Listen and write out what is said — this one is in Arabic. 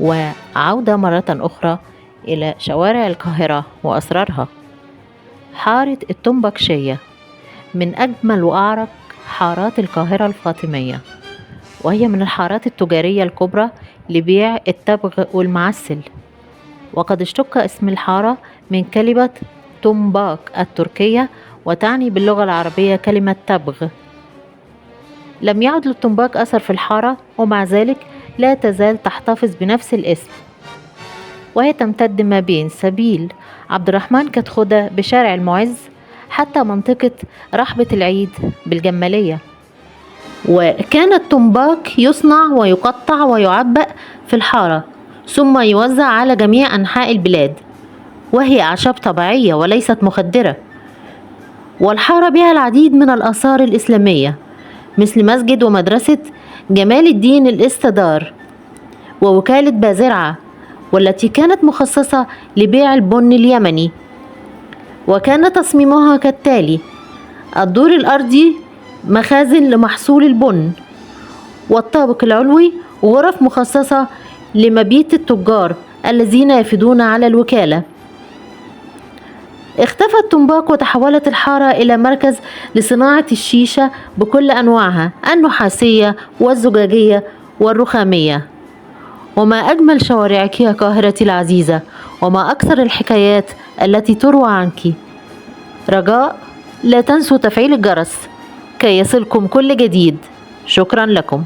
وعودة مرة أخرى إلى شوارع القاهرة وأسرارها. حارة التنبكشية من أجمل وأعرق حارات القاهرة الفاطمية، وهي من الحارات التجارية الكبرى لبيع التبغ والمعسل. وقد اشتق اسم الحارة من كلمة تنباك التركية، وتعني باللغة العربية كلمة تبغ. لم يعد للتنباك أثر في الحارة، ومع ذلك لا تزال تحتفظ بنفس الاسم، وهي تمتد ما بين سبيل عبد الرحمن كتخدة بشارع المعز حتى منطقة رحبة العيد بالجمالية. وكان التنباك يصنع ويقطع ويعبأ في الحارة، ثم يوزع على جميع أنحاء البلاد، وهي أعشاب طبيعية وليست مخدرة. والحارة بها العديد من الآثار الإسلامية، مثل مسجد ومدرسة جمال الدين الاستدار، ووكالة بازرعة، والتي كانت مخصصة لبيع البن اليمني. وكان تصميمها كالتالي: الدور الأرضي مخازن لمحصول البن، والطابق العلوي غرف مخصصة لمبيت التجار الذين يفدون على الوكالة. اختفى التنباك وتحولت الحارة إلى مركز لصناعة الشيشة بكل أنواعها النحاسية والزجاجية والرخامية. وما أجمل شوارعك يا قاهرتي العزيزة، وما أكثر الحكايات التي تروى عنك. رجاء لا تنسوا تفعيل الجرس كي يصلكم كل جديد. شكرا لكم.